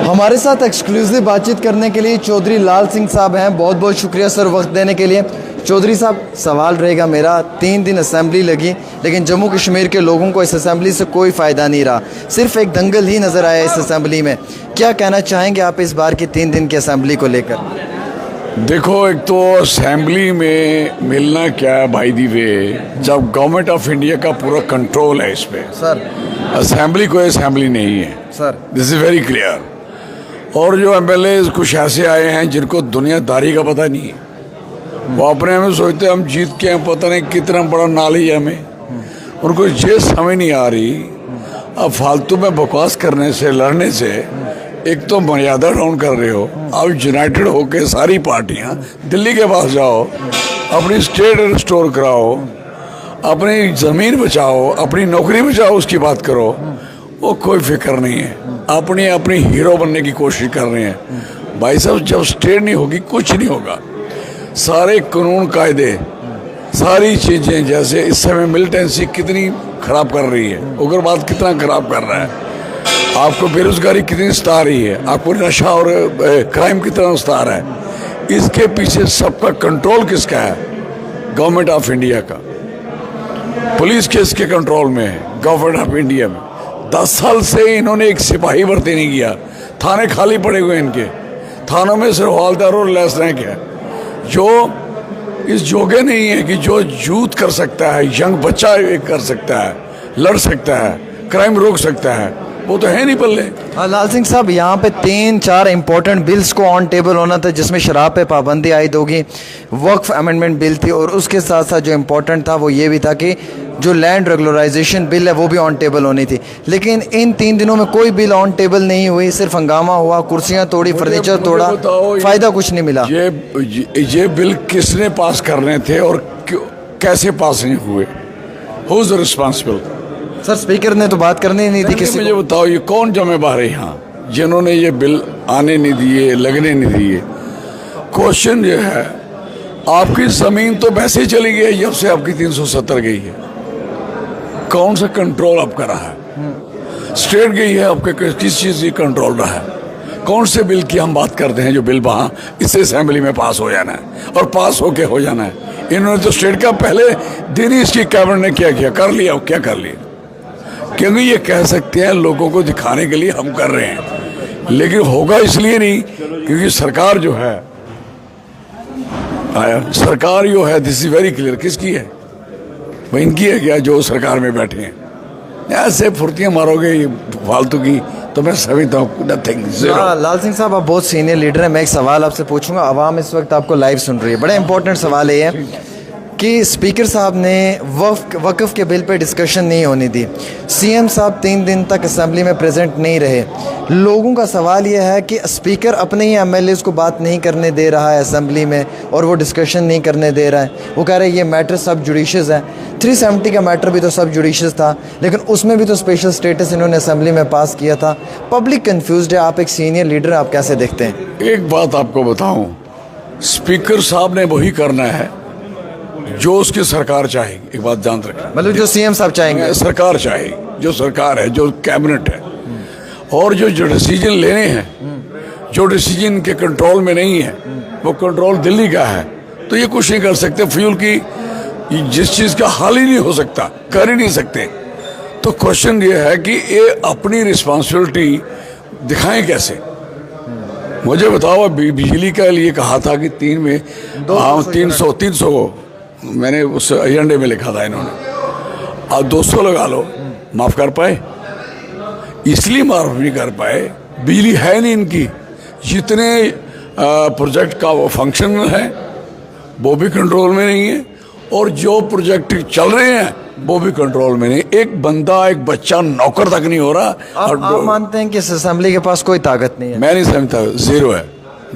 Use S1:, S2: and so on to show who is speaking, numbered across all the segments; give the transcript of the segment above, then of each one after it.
S1: हमारे साथ एक्सक्लूसिव बातचीत करने के लिए चौधरी लाल सिंह साहब हैं। बहुत बहुत शुक्रिया सर वक्त देने के लिए। चौधरी साहब, सवाल रहेगा मेरा, 3 दिन असेंबली लगी लेकिन जम्मू कश्मीर के लोगों को इस असेंबली से कोई फ़ायदा नहीं रहा, सिर्फ एक दंगल ही नज़र आया इस असेंबली में। क्या कहना चाहेंगे आप इस बार की 3 दिन की असेंबली को लेकर?
S2: देखो, एक तो असेंबली में मिलना क्या है भाई दी वे, जब गवर्नमेंट ऑफ इंडिया का पूरा कंट्रोल है इस पे।
S1: सर,
S2: असेंबली कोई असेंबली नहीं है
S1: sir,
S2: this is very clear. और जो एमएलए कुछ ऐसे आए हैं जिनको दुनियादारी का पता नहीं है, वो अपने में सोचते हम जीत के हैं, पता नहीं कितना बड़ा नाली है हमें, उनको ये समझ नहीं आ रही। अब फालतू में बकवास करने से, लड़ने से एक तो मर्यादा डाउन कर रहे हो। अब यूनाइटेड होके सारी पार्टियां दिल्ली के पास जाओ, अपनी स्टेट रिस्टोर कराओ, अपनी ज़मीन बचाओ, अपनी नौकरी बचाओ, उसकी बात करो। वो कोई फिक्र नहीं है, अपनी अपनी हीरो बनने की कोशिश कर रहे हैं। भाई साहब, जब स्टेट नहीं होगी कुछ नहीं होगा। सारे कानून कायदे, सारी चीज़ें, जैसे इस समय मिलिटेंसी कितनी खराब कर रही है, उग्रवाद कितना खराब कर रहा है, आपको बेरोजगारी कितनी सता रही है, आपको नशा और क्राइम कितना सता रहा है, इसके पीछे सबका कंट्रोल किसका है? गवर्नमेंट ऑफ इंडिया का। पुलिस किसके कंट्रोल में है? गवर्नमेंट ऑफ इंडिया में। 10 साल से इन्होंने एक सिपाही भर्ती नहीं किया, थाने खाली पड़े हुए इनके, थानों में सिर्फ हवलदार और लैस रैंक है, जो इस जोगे नहीं है कि जो यूथ कर सकता है, यंग बच्चा कर सकता है, लड़ सकता है, क्राइम रोक सकता है, वो तो है नहीं पल्ले।
S1: लाल सिंह साहब, यहाँ पे 3-4 इंपॉर्टेंट बिल्स को ऑन टेबल होना था, जिसमें शराब पे पाबंदी आयद होगी, वक्फ अमेंडमेंट बिल थी, और उसके साथ साथ जो इम्पोर्टेंट था वो ये भी था कि जो लैंड रेगुलराइजेशन बिल है वो भी ऑन टेबल होनी थी। लेकिन इन 3 दिनों में कोई बिल ऑन टेबल नहीं हुई, सिर्फ हंगामा हुआ, कुर्सियाँ तोड़ी, फर्नीचर तोड़ा, फ़ायदा कुछ नहीं मिला।
S2: ये बिल किसने पास करने थे और कैसे पास नहीं हुए? Who is responsible?
S1: Sir, speaker ने तो बात करनी नहीं थी किसी।
S2: मुझे बताओ, ये कौन जिम्मेदार है यहाँ जिन्होंने ये बिल आने नहीं दिए, लगने नहीं दिए? क्वेश्चन ये है, आपकी जमीन तो वैसे ही चली गई जब से आपकी 370 गई है, कौन सा कंट्रोल आपका रहा है? स्टेट गई है, आपके किस चीज़ की कंट्रोल रहा है? कौन से बिल की हम बात करते हैं जो बिल वहाँ इस असेंबली में पास हो जाना है और पास होके हो जाना है? इन्होंने तो स्टेट का पहले दिन ही इसकी कैबिनेट ने क्या किया, कर लिया, क्या कर लिया? क्योंकि ये कह सकते हैं लोगों को दिखाने के लिए हम कर रहे हैं, लेकिन होगा इसलिए नहीं क्योंकि सरकार जो है, सरकार जो है, दिस इज वेरी क्लियर, किसकी है? भाई इनकी है क्या, जो सरकार में बैठे हैं? ऐसे फुर्तियां मारोगे ये फालतू की, तो मैं समझता हूँ नथिंग, ज़ीरो।
S1: लाल सिंह साहब, आप बहुत सीनियर लीडर हैं, मैं एक सवाल आपसे पूछूंगा। आवाम इस वक्त आपको लाइव सुन रही है, बड़ा इंपॉर्टेंट सवाल ये है कि स्पीकर साहब ने वक्फ के बिल पे डिस्कशन नहीं होने दी, सीएम साहब 3 दिन तक असेंबली में प्रेजेंट नहीं रहे। लोगों का सवाल यह है कि स्पीकर अपने ही एमएलएस को बात नहीं करने दे रहा है असेंबली में, और वो डिस्कशन नहीं करने दे रहा है। वो कह रहे हैं ये मैटर सब जुडिशियस है। 370 का मैटर भी तो सब जुडिशियस था, लेकिन उसमें भी तो स्पेशल स्टेटस इन्होंने असेंबली में पास किया था। पब्लिक कन्फ्यूज्ड है, आप एक सीनियर लीडर, आप कैसे देखते हैं?
S2: एक बात आपको बताऊं, स्पीकर साहब ने वही करना है जो उसकी सरकार चाहेगी। एक बात जान रखें,
S1: मतलब जो सीएम साहब चाहेंगे,
S2: सरकार चाहेगी, जो सरकार है, जो कैबिनेट है, और जो डिसीजन लेने हैं, जो डिसीजन के कंट्रोल में नहीं है, वो कंट्रोल दिल्ली का है, तो ये कुछ नहीं कर सकते। फ्यूल की जिस चीज़ का हल ही नहीं हो सकता, कर ही नहीं सकते। तो क्वेश्चन ये है कि ये अपनी रिस्पॉन्सिबिलिटी दिखाएं कैसे? मुझे बताओ, बिजली के लिए कहा था कि 300 मैंने उस एजेंडे में लिखा था इन्होंने, अब 200 लगा लो, माफ कर पाए? इसलिए माफ नहीं कर पाए, बिजली है नहीं इनकी। जितने प्रोजेक्ट का वो फंक्शन है वो भी कंट्रोल में नहीं है, और जो प्रोजेक्ट चल रहे हैं वो भी कंट्रोल में नहीं। एक बंदा, एक बच्चा नौकर तक नहीं हो रहा।
S1: आप मानते हैं कि इस असेंबली के पास कोई ताकत नहीं है?
S2: मैं नहीं समझता, ज़ीरो है।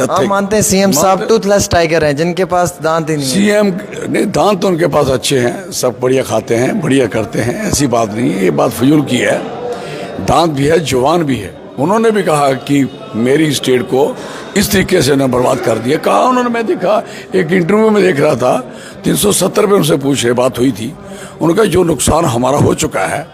S1: आप मानते हैं सीएम साहब टूथलेस टाइगर हैं, जिनके पास दांत ही नहीं है?
S2: सीएम नहीं, दांत तो उनके पास अच्छे हैं, सब बढ़िया खाते हैं, बढ़िया करते हैं, ऐसी बात नहीं है, ये बात फजूल की है। दांत भी है, जुबान भी है। उन्होंने भी कहा कि मेरी स्टेट को इस तरीके से न बर्बाद कर दिया। कहा उन्होंने, मैं देखा एक इंटरव्यू में देख रहा था, 370 पे उनसे पूछ रहे, बात हुई थी, उनका जो नुकसान हमारा हो चुका है,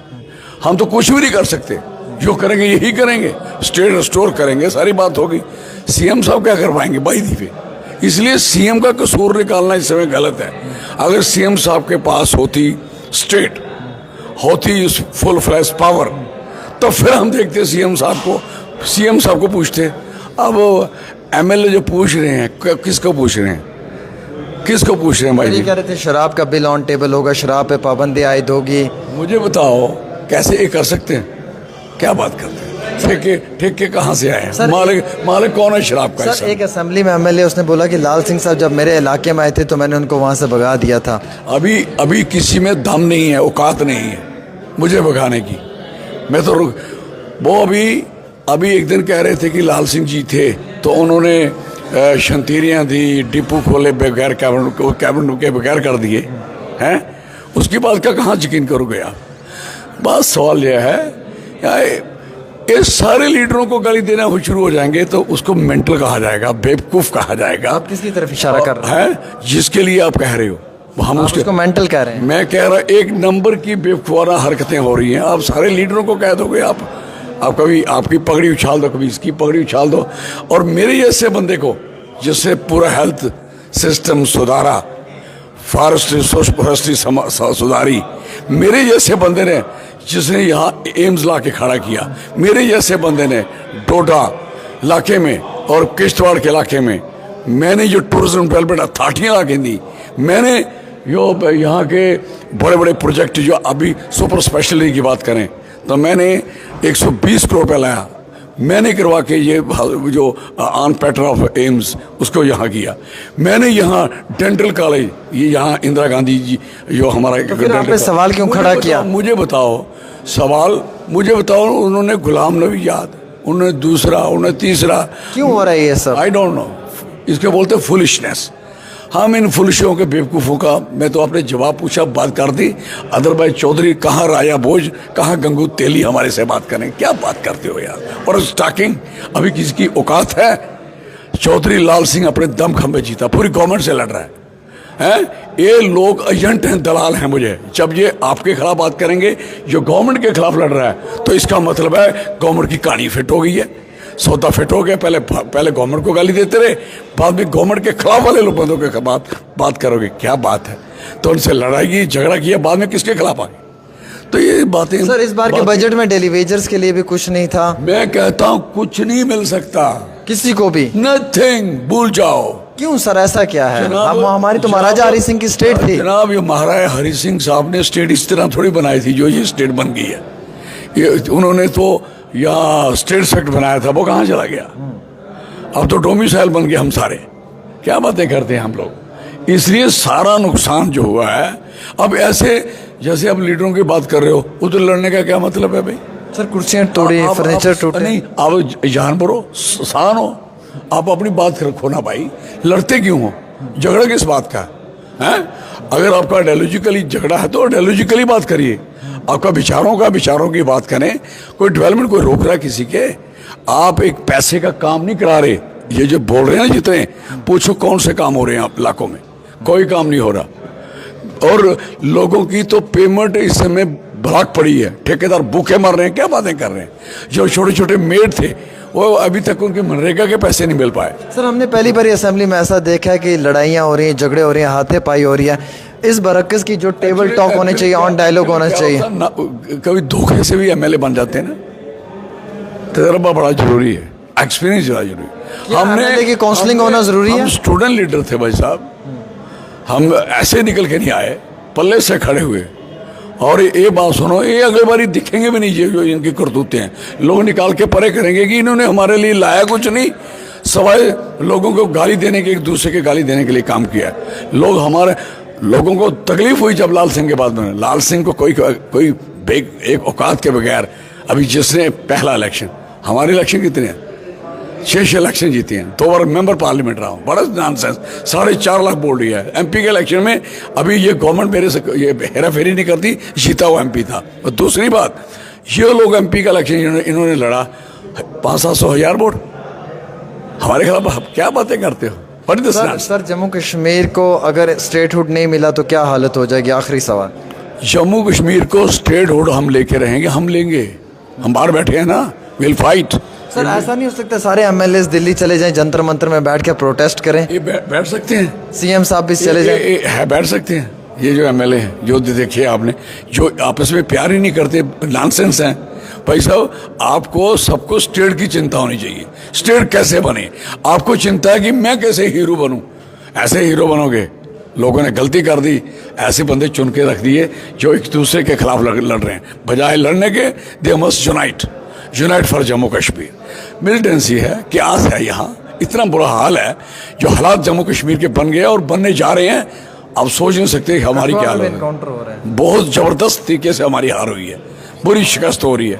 S2: हम तो कुछ भी नहीं कर सकते, जो करेंगे यही करेंगे, स्टेट रिस्टोर करेंगे, सारी बात होगी। सीएम साहब क्या कर पाएंगे बाईदी पे? इसलिए सीएम का कसूर निकालना इस समय गलत है। अगर सीएम साहब के पास होती स्टेट, होती फुल फ्लैश पावर, तो फिर हम देखते सीएम साहब को पूछते। अब एमएलए जो पूछ रहे हैं, किसको पूछ रहे हैं, किसको पूछ रहे हैं भाई
S1: ये
S2: जी?
S1: कह रहे थे शराब का बिल ऑन टेबल होगा, शराब पे पाबंदी आयद होगी।
S2: मुझे बताओ कैसे ये कर सकते हैं? क्या बात करते हैं? ठेके कहाँ से आए हैं? मालिक कौन है शराब का?
S1: सर एक असेंबली में एमएलए उसने बोला कि लाल सिंह साहब जब मेरे इलाके में आए थे तो मैंने उनको वहाँ से भगा दिया था।
S2: अभी किसी में दम नहीं है, औकात नहीं है मुझे भगाने की। मैं तो वो अभी एक दिन कह रहे थे कि लाल सिंह जी थे तो उन्होंने शंतीरियाँ दी, डिपो खोले बगैर कैबिनेट के बगैर कर दिए हैं। उसकी बात का कहाँ यकीन करोगे आप? बात सवाल यह है, ये सारे लीडरों को गाली देना शुरू हो जाएंगे तो उसको मेंटल कहा जाएगा, बेवकूफ कहा जाएगा।
S1: आप किसकी तरफ इशारा कर रहे
S2: हैं? जिसके लिए आप कह रहे हो, हम
S1: उसको मेंटल कह रहे हैं।
S2: मैं कह रहा एक नंबर की बेवकूफाना हरकतें हो रही हैं। आप सारे लीडरों को कह दोगे, आप कभी आपकी पगड़ी उछाल दो, कभी इसकी पगड़ी उछाल दो, और मेरे जैसे बंदे को जिससे पूरा हेल्थ सिस्टम सुधारा, फॉरेस्ट्री सुधारी, मेरे जैसे बंदे ने जिसने यहाँ एम्स ला के खड़ा किया, मेरे जैसे बंदे ने डोडा इलाके में और किश्तवाड़ के इलाके में मैंने जो टूरिज्म डेवलपमेंट अथॉरिटियाँ ला के दी, मैंने जो यहाँ के बड़े बड़े प्रोजेक्ट जो अभी सुपर स्पेशलिटी की बात करें तो मैंने 120 करोड़ रुपये लाया, मैंने करवा के ये जो ऑन पैटर्न ऑफ एम्स उसको यहाँ किया। मैंने यहाँ डेंटल कॉलेज, ये यहाँ इंदिरा गांधी जी जो हमारा
S1: तो फिर आपने सवाल क्यों खड़ा किया?
S2: मुझे बताओ उन्होंने गुलाम नबी आज़ाद, उन्होंने दूसरा, उन्होंने तीसरा,
S1: क्यों हो रहा है ये सब?
S2: आई डोंट नो, इसके बोलते फुलिशनेस। हम इन फुलिशों के बेवकूफ़ों का, मैं तो आपने जवाब पूछा बात कर दी। अदरवाइज चौधरी कहाँ राजा भोज, कहाँ गंगू तेली हमारे से बात करें? क्या बात करते हो यार? और स्टॉकिंग अभी किसी की औकात है? चौधरी लाल सिंह अपने दम खंभे जीता, पूरी गवर्नमेंट से लड़ रहा है। ये लोग एजेंट हैं, दलाल हैं। मुझे जब ये आपके खिलाफ बात करेंगे, जो गवर्नमेंट के खिलाफ लड़ रहा है, तो इसका मतलब है गवर्नमेंट की कहानी फिट हो गई है, सौदा फिट हो गया। पहले गवर्नमेंट को गाली देते रहे, बाद में गवर्नमेंट के खिलाफ वाले लोग बंदों के बात करोगे, क्या बात है? तो उनसे लड़ाई की, झगड़ा किया, बाद में किसके खिलाफ आ गए? तो ये बातें।
S1: सर इस बार के बजट में डेली वेजर्स के लिए भी कुछ नहीं था।
S2: मैं कहता हूं कुछ नहीं मिल सकता
S1: किसी को भी,
S2: नथिंग, भूल जाओ।
S1: क्यों सर, ऐसा क्या है? हमारी तो महाराजा हरि सिंह की स्टेट थी।
S2: जनाब, ये महाराजा हरि सिंह साहब ने स्टेट इस तरह थोड़ी बनाई थी जो ये स्टेट बन गई है। ये उन्होंने तो या स्टेट सेक्ट बनाया था, वो कहाँ चला गया? अब तो डोमिसाइल बन गया हम सारे। क्या बातें करते हैं हम लोग? इसलिए सारा नुकसान जो हुआ है, अब ऐसे जैसे अब लीडरों की बात कर रहे हो, उधर लड़ने का क्या मतलब है भाई?
S1: सर कुर्सियां तोड़ी, फर्नीचर टूटे।
S2: नहीं, आप जानवर हो, शान हो, आप अपनी बात रखो ना भाई। लड़ते क्यों हो? झगड़ा किस बात का है? अगर आपका आइडियोलॉजिकली झगड़ा है तो आइडियोलॉजिकली बात करिए। आपका विचारों की बात करें। कोई डेवलपमेंट कोई रोक रहा है किसी के? आप एक पैसे का काम नहीं करा रहे। ये जो बोल रहे हैं ना जितने, पूछो कौन से काम हो रहे हैं आप इलाकों में? कोई काम नहीं हो रहा। और लोगों की तो पेमेंट इस समय ब्लॉक पड़ी है, ठेकेदार भूखे मर रहे हैं। क्या बातें कर रहे हैं? जो छोटे छोटे मेड थे वो अभी तक उनके मनरेगा के पैसे नहीं मिल पाए।
S1: सर हमने पहली बार असेंबली में ऐसा देखा है कि लड़ाइयाँ हो रही हैं, झगड़े हो रहे हैं, हाथापाई हो रही है। इस बरक्कस की जो टेबल टॉक होने चाहिए, ऑन डायलॉग होना चाहिए।
S2: कभी धोखे से भी एमएलए बन जाते हैं ना। तजर्बा बड़ा जरूरी है, एक्सपीरियंस बड़ा जरूरी है।
S1: हमने की काउंसलिंग होना जरूरी है।
S2: हम स्टूडेंट लीडर थे भाई साहब, हम ऐसे निकल के नहीं आए, पल्ले से खड़े हुए। और ये बात सुनो, ये अगली बारी दिखेंगे भी नहीं जो इनकी करतूतें हैं। लोग निकाल के परे करेंगे कि इन्होंने हमारे लिए लाया कुछ नहीं, सवाए लोगों को गाली देने के, एक दूसरे के गाली देने के लिए काम किया। लोगों को तकलीफ हुई जब लाल सिंह के बाद में। लाल सिंह को कोई एक औकात के बगैर, अभी जिसने पहला इलेक्शन, हमारे इलेक्शन कितने हैं? 6 इलेक्शन जीती हैं, 2 बार मेंबर पार्लियामेंट रहा हूँ। बड़ा नॉनसेंस, 4.5 लाख वोट लिया है। एमपी के इलेक्शन में अभी ये गवर्नमेंट मेरे से ये हेरा फेरी नहीं करती, जीता हुआ एमपी था। और दूसरी बात, ये लोग एमपी का इलेक्शन इन्होंने लड़ा 500-700 वोट हमारे खिलाफ। क्या बातें करते हो?
S1: सर जम्मू कश्मीर को अगर स्टेटहुड नहीं मिला तो क्या हालत हो जाएगी? आखिरी सवाल।
S2: जम्मू कश्मीर को स्टेटहुड हम लेके रहेंगे, हम लेंगे। हम बाहर बैठे हैं ना, विल फाइट।
S1: सर ऐसा नहीं हो सकता सारे एमएलए दिल्ली चले जाएं, जंतर मंतर में बैठ के प्रोटेस्ट करें?
S2: ये बैठ सकते हैं,
S1: सीएम साहब भी चले जाएं?
S2: बैठ सकते हैं। ये जो एमएलए हैं, जो देखिए आपने, जो आपस में प्यार ही नहीं करते, नॉनसेंस हैं भाई साहब। आपको सबको स्टेट की चिंता होनी चाहिए, स्टेट कैसे बने। आपको चिंता है कि मैं कैसे हीरो बनूं, ऐसे हीरो बनोगे? लोगों ने गलती कर दी, ऐसे बंदे चुन के रख दिए जो एक दूसरे के खिलाफ लड़ रहे हैं। बजाय लड़ने के, दे must unite for Jammu Kashmir. Militancy है, क्यास है, यहाँ इतना बुरा हाल है, जो हालात जम्मू कश्मीर के बन गए और बनने जा रहे हैं। आप सोच नहीं सकते कि हमारी क्या हालत है। बहुत जबरदस्त तरीके से हमारी हार हुई है, बुरी शिकस्त हो रही है,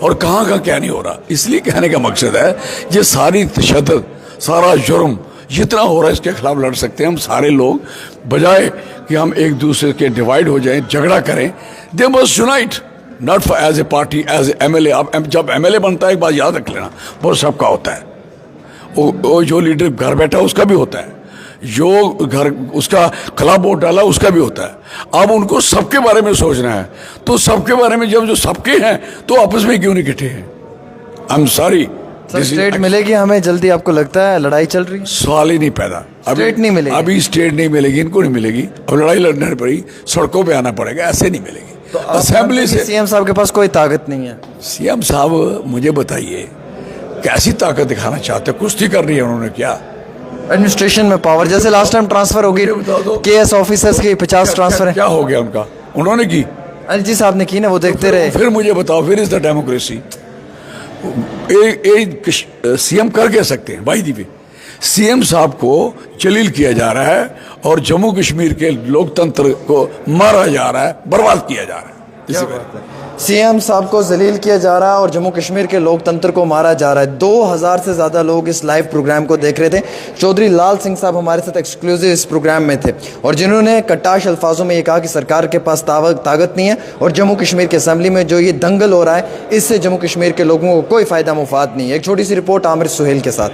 S2: और कहाँ का क्या नहीं हो रहा। इसलिए कहने का मकसद है, ये सारी तशद्दुद, सारा जुर्म जितना हो रहा है, इसके खिलाफ लड़ सकते हैं हम सारे लोग, बजाय कि हम एक दूसरे के डिवाइड हो जाएं, झगड़ा करें। They must unite, not for as a party, as a MLA. आप जब एमएलए बनता है, एक बात याद रख लेना, वो सबका होता है। वो जो लीडर घर बैठा उसका भी होता है, जो घर उसका खिलाफ वोट डाला उसका भी होता है। अब उनको सबके बारे में सोचना है, तो सबके बारे में जब जो सबके हैं, तो आपस में क्यों नहीं इकट्ठे हैं? I am sorry.
S1: स्टेट मिलेगी हमें जल्दी, आपको लगता है? लड़ाई चल रही है,
S2: सवाल ही नहीं पैदा।
S1: स्टेट नहीं मिलेगी,
S2: अभी स्टेट नहीं मिलेगी, इनको नहीं मिलेगी। अब लड़ाई लड़ने पड़ी, सड़कों पे आना पड़ेगा, ऐसे नहीं मिलेगी।
S1: तो
S2: असेंबली से
S1: सीएम साहब के पास कोई ताकत नहीं है।
S2: सीएम साहब मुझे बताइए, कैसी ताकत दिखाना चाहते? कुश्ती कर रही है उन्होंने क्या?
S1: एडमिनिस्ट्रेशन में पावर, जैसे लास्ट टाइम ट्रांसफर होगी केएस ऑफिसर्स की 50 ट्रांसफर है,
S2: क्या हो गया उनका? उन्होंने की,
S1: अनिल जी साहब ने की ना, वो देखते रहे।
S2: फिर मुझे बताओ, फिर इज द डेमोक्रेसी? सीएम कर क्या सकते हैं भाई? दीपे सीएम साहब को जलील किया जा रहा है, और जम्मू कश्मीर के लोकतंत्र को मारा जा रहा है, बर्बाद किया जा रहा है।
S1: सीएम साहब को जलील किया जा रहा है और जम्मू कश्मीर के लोकतंत्र को मारा जा रहा है। 2000 से ज़्यादा लोग इस लाइव प्रोग्राम को देख रहे थे। चौधरी लाल सिंह साहब हमारे साथ एक्सक्लूसिव इस प्रोग्राम में थे, और जिन्होंने कटाश अल्फाजों में ये कहा कि सरकार के पास ताकत नहीं है, और जम्मू कश्मीर के असम्बली में जो ये दंगल हो रहा है, इससे जम्मू कश्मीर के लोगों को कोई फ़ायदा मुफाद नहीं है। एक छोटी सी रिपोर्ट आमिर सुहेल के साथ।